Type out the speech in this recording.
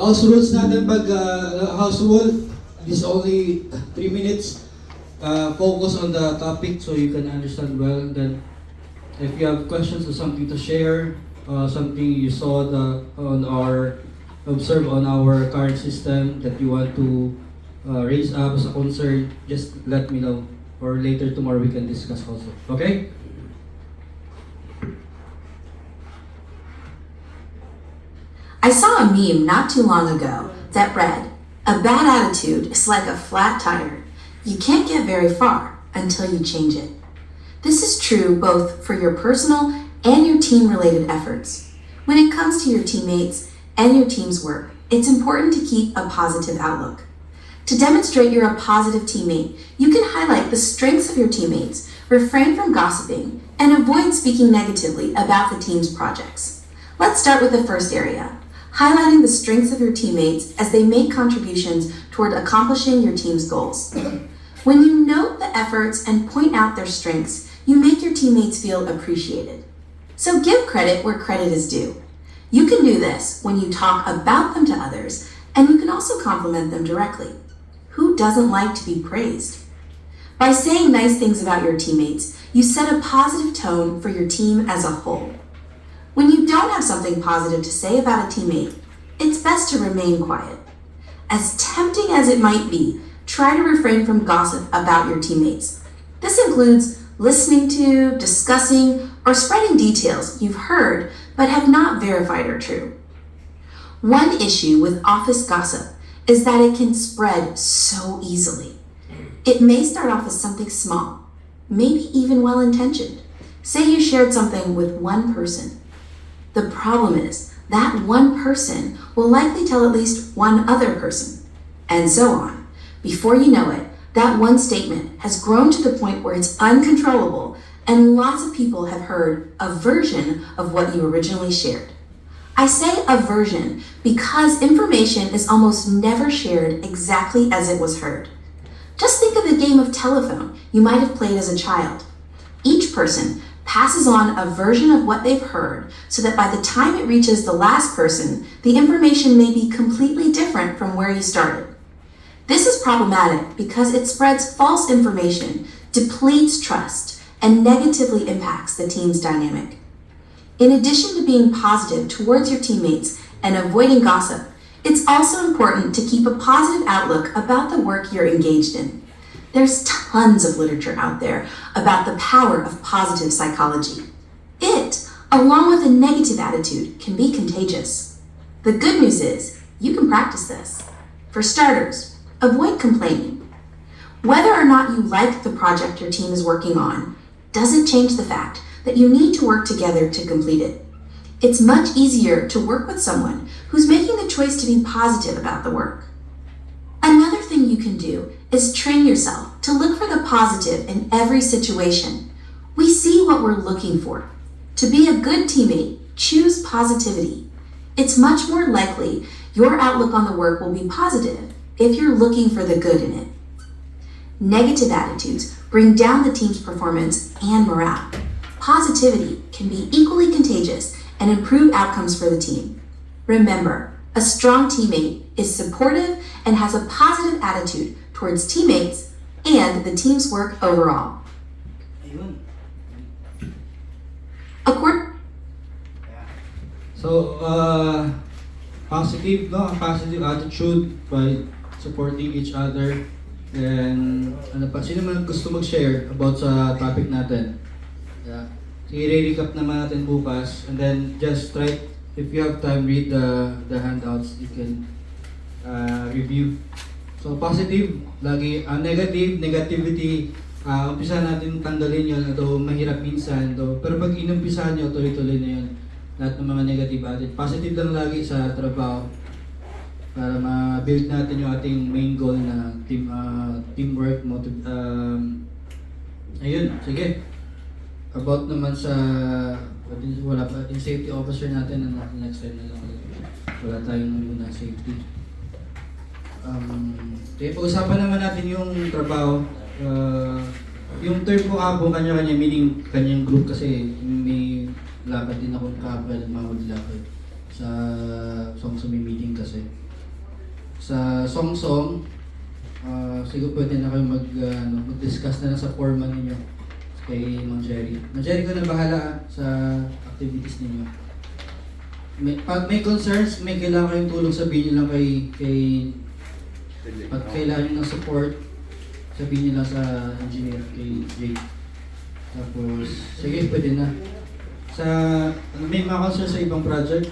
House rules natin pag house rule is only 3 minutes. Focus on the topic so you can understand well. And then if you have questions or something to share, something you saw on our observe on our current system that you want to raise up as a concern, just let me know. Or later tomorrow we can discuss also. Okay? I saw a meme not too long ago that read, "A bad attitude is like a flat tire. You can't get very far until you change it." This is true both for your personal and your team-related efforts. When it comes to your teammates and your team's work, it's important to keep a positive outlook. To demonstrate you're a positive teammate, you can highlight the strengths of your teammates, refrain from gossiping, and avoid speaking negatively about the team's projects. Let's start with the first area, highlighting the strengths of your teammates as they make contributions toward accomplishing your team's goals. When you note the efforts and point out their strengths, you make your teammates feel appreciated. So give credit where credit is due. You can do this when you talk about them to others, and you can also compliment them directly. Who doesn't like to be praised? By saying nice things about your teammates, you set a positive tone for your team as a whole. When you don't have something positive to say about a teammate, it's best to remain quiet. As tempting as it might be, try to refrain from gossip about your teammates. This includes listening to, discussing, or spreading details you've heard but have not verified are true. One issue with office gossip is that it can spread so easily. It may start off as something small, maybe even well-intentioned. Say you shared something with one person. The problem is that one person will likely tell at least one other person, and so on. Before you know it, that one statement has grown to the point where it's uncontrollable, and lots of people have heard a version of what you originally shared. I say a version because information is almost never shared exactly as it was heard. Just think of the game of telephone you might have played as a child. Each person passes on a version of what they've heard so that by the time it reaches the last person, the information may be completely different from where you started. This is problematic because it spreads false information, depletes trust, and negatively impacts the team's dynamic. In addition to being positive towards your teammates and avoiding gossip, it's also important to keep a positive outlook about the work you're engaged in. There's tons of literature out there about the power of positive psychology. It, along with a negative attitude, can be contagious. The good news is, you can practice this. For starters, avoid complaining. Whether or not you like the project your team is working on doesn't change the fact that you need to work together to complete it. It's much easier to work with someone who's making the choice to be positive about the work. Another thing you can do is train yourself to look for the positive in every situation. We see what we're looking for. To be a good teammate, choose positivity. It's much more likely your outlook on the work will be positive if you're looking for the good in it. Negative attitudes bring down the team's performance and morale. Positivity can be equally contagious and improve outcomes for the team. Remember, a strong teammate is supportive and has a positive attitude towards teammates and the team's work overall. So, positive, no? Positive attitude by supporting each other. And ano pa, sino man gusto mag-share about sa topic natin? Yeah. Sige, i-recap naman natin bukas. And then just try, if you have time, read the handouts. You can review. So positive, lagi. Negativity, umpisa natin tanggalin yun. Ito mahirap minsan. Pero pag inumpisahan nyo, tuloy-tuloy na yun. Lahat ng mga negative attitude. Positive lang lagi sa trabaho para ma-build natin yung ating main goal na teamwork, ayun, sige. About naman sa wala pa yung safety officer natin na next time na lang ulit. Wala tayong muna safety. Okay, pag-usapan naman natin yung trabaho. Yung third po kahapon, kanya-kanya, meaning kanyang group kasi may lakad din ako kahapon, maglakad sa may meeting kasi. Sa song-song, siguro pwede na kayo mag-discuss na lang sa foreman ninyo kay Mang Jerry. Mang Jerry, ko na bahala sa activities ninyo. Pag may concerns, may kailangan kayong tulong, sabihin nyo lang pag kailangan nyo ng support, sabihin nyo lang sa engineer, kay Jake. Tapos, sige, pwede na. May mga concerns sa ibang project,